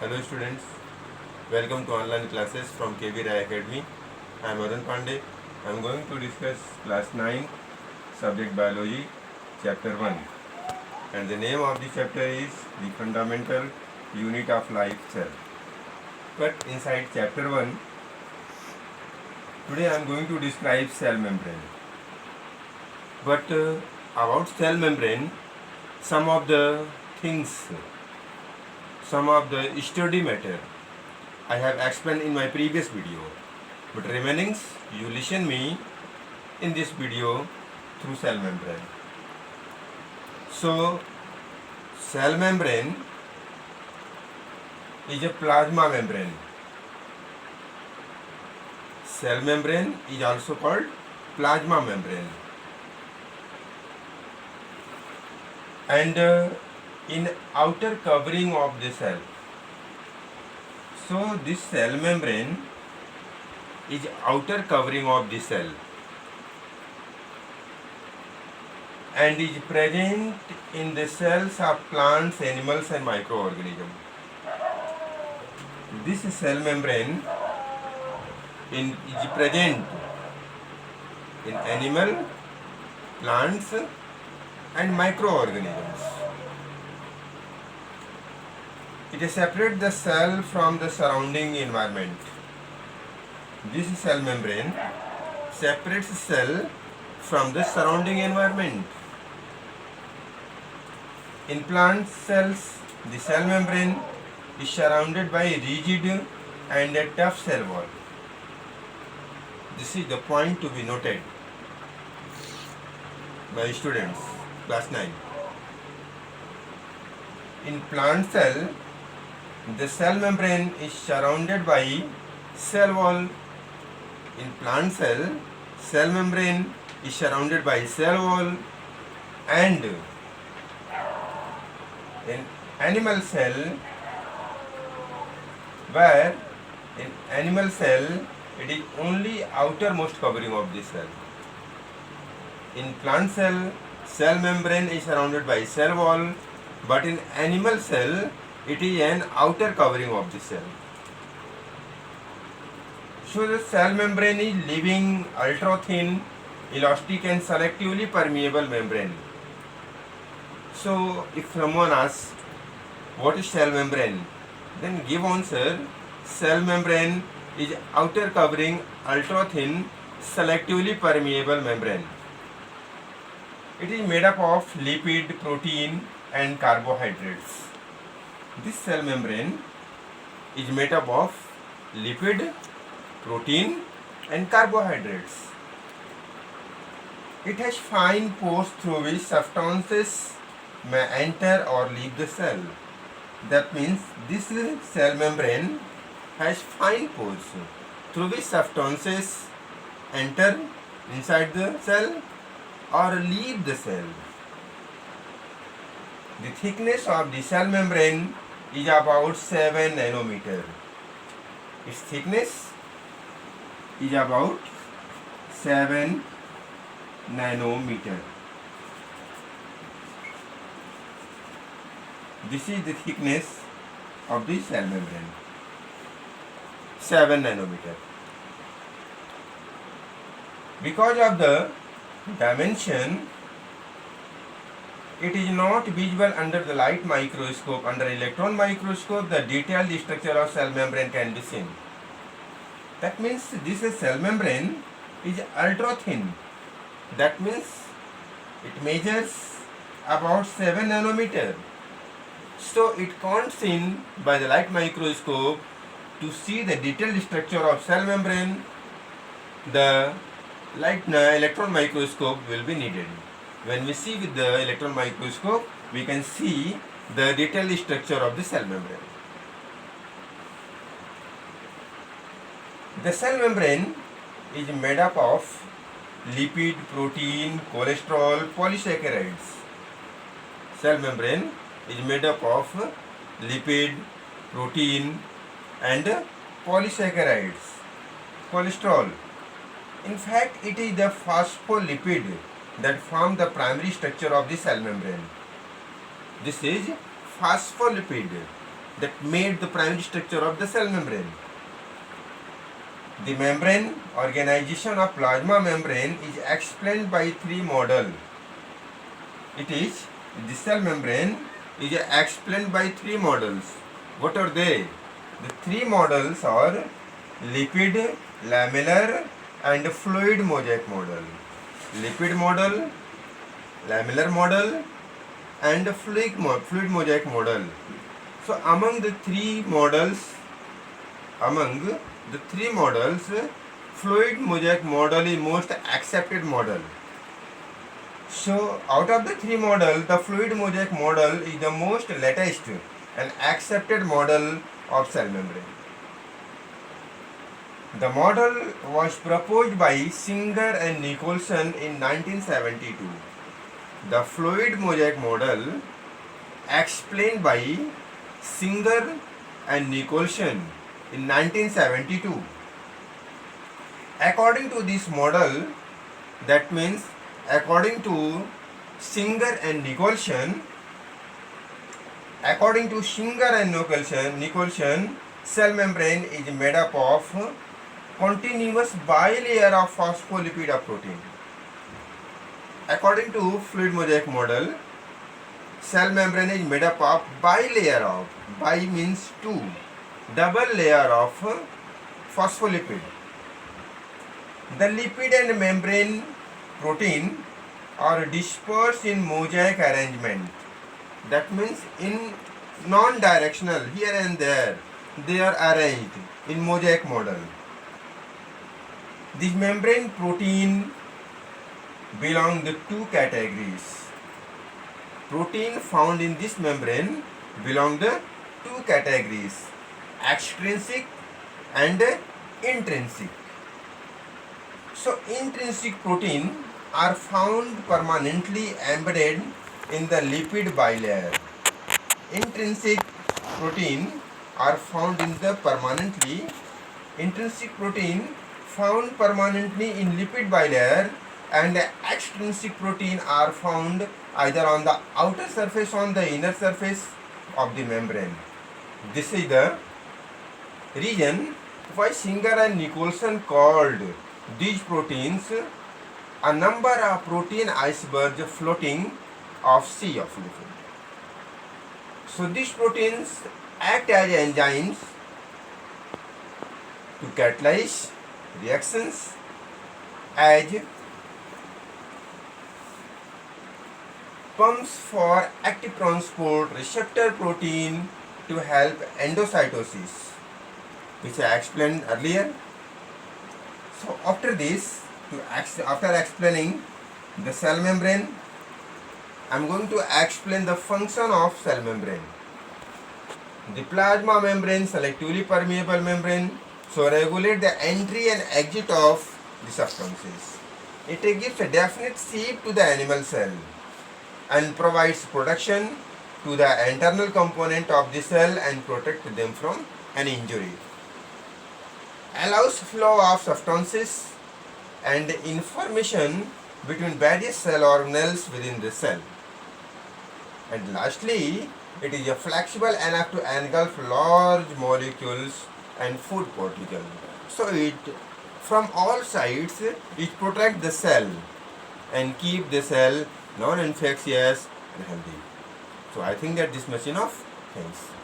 Hello students, welcome to online classes from KB Rai Academy. I am Arun Pandey. I am going to discuss class 9 subject biology chapter 1, and the name of the chapter is the fundamental unit of life cell. But inside chapter 1, today I am going to describe cell membrane. But about cell membrane, some of the things, some of the study matter I have explained in my previous video, but remainings you listen me in this video through cell membrane. So cell membrane is a plasma membrane. Cell membrane is also called plasma membrane. And in outer covering of the cell. So this cell membrane is outer covering of the cell and is present in the cells of plants, animals and microorganisms. This cell membrane is present in animal, plants and microorganisms. It separates the cell from the surrounding environment. This cell membrane separates the cell from the surrounding environment. In plant cells, the cell membrane is surrounded by a rigid and a tough cell wall. This is the point to be noted by students, class 9. In plant cell, the cell membrane is surrounded by cell wall. In plant cell membrane is surrounded by cell wall, and in animal cell, where in animal cell it is only outermost covering of the cell. In plant cell membrane is surrounded by cell wall, but in animal cell it is an outer covering of the cell. So the cell membrane is living, ultra thin, elastic and selectively permeable membrane. So if someone asks what is cell membrane, then give answer: cell membrane is outer covering, ultra thin, selectively permeable membrane. It is made up of lipid, protein and carbohydrates. This cell membrane is made up of lipid, protein and carbohydrates. It has fine pores through which substances may enter or leave the cell. That means this cell membrane has fine pores through which substances enter inside the cell or leave the cell. The thickness of the cell membrane is about 7 nanometer. Its thickness is about 7 nanometer. This is the thickness of the cell membrane, 7 nanometer. Because of the dimension, it is not visible under the light microscope. Under electron microscope, the detailed structure of cell membrane can be seen. That means this cell membrane is ultra thin. That means it measures about 7 nanometer. So it can't seen by the light microscope. To see the detailed structure of cell membrane, the electron microscope will be needed. When we see with the electron microscope, we can see the detailed structure of the cell membrane. The cell membrane is made up of lipid, protein, cholesterol, polysaccharides. Cell membrane is made up of lipid, protein and polysaccharides, cholesterol. In fact, it is the phospholipid that form the primary structure of the cell membrane. This is phospholipid. that made the primary structure of the cell membrane. The membrane organization of plasma membrane is explained by three models. The cell membrane is explained by three models. What are they? The three models are lipid, lamellar and fluid mosaic model. Lipid model, lamellar model and fluid mosaic model. So among the three models, fluid mosaic model is most accepted model. So out of the three models, the fluid mosaic model is the most latest and accepted model of cell membrane. The model was proposed by Singer and Nicholson in 1972. The fluid mosaic model explained by Singer and Nicholson in 1972. According to this model, that means according to Singer and Nicholson, cell membrane is made up of continuous bilayer of phospholipid of protein. According to fluid mosaic model, cell membrane is made up of bilayer of, bi means two, double layer of phospholipid. The lipid and membrane protein are dispersed in mosaic arrangement. That means in non-directional, here and there, they are arranged in mosaic model. These membrane protein belong to two categories. Protein found in this membrane belong to two categories, extrinsic and intrinsic. So intrinsic protein are found permanently embedded in the lipid bilayer. Intrinsic protein are found in the intrinsic protein found permanently in lipid bilayer, and extrinsic protein are found either on the outer surface or on the inner surface of the membrane. This is the reason why Singer and Nicholson called these proteins a number of protein icebergs floating of sea of liquid. So these proteins act as enzymes to catalyze reactions, as pumps for active transport receptor protein to help endocytosis, which I explained earlier. So after this, after explaining the cell membrane, I am going to explain the function of cell membrane. The plasma membrane, selectively permeable membrane, so regulate the entry and exit of the substances. It gives a definite shape to the animal cell and provides protection to the internal component of the cell and protect them from any injury. Allows flow of substances and information between various cell organelles within the cell. And lastly, it is flexible enough to engulf large molecules and food particles. So it, from all sides, it protects the cell and keep the cell non-infectious and healthy. So I think that this much enough. Thanks.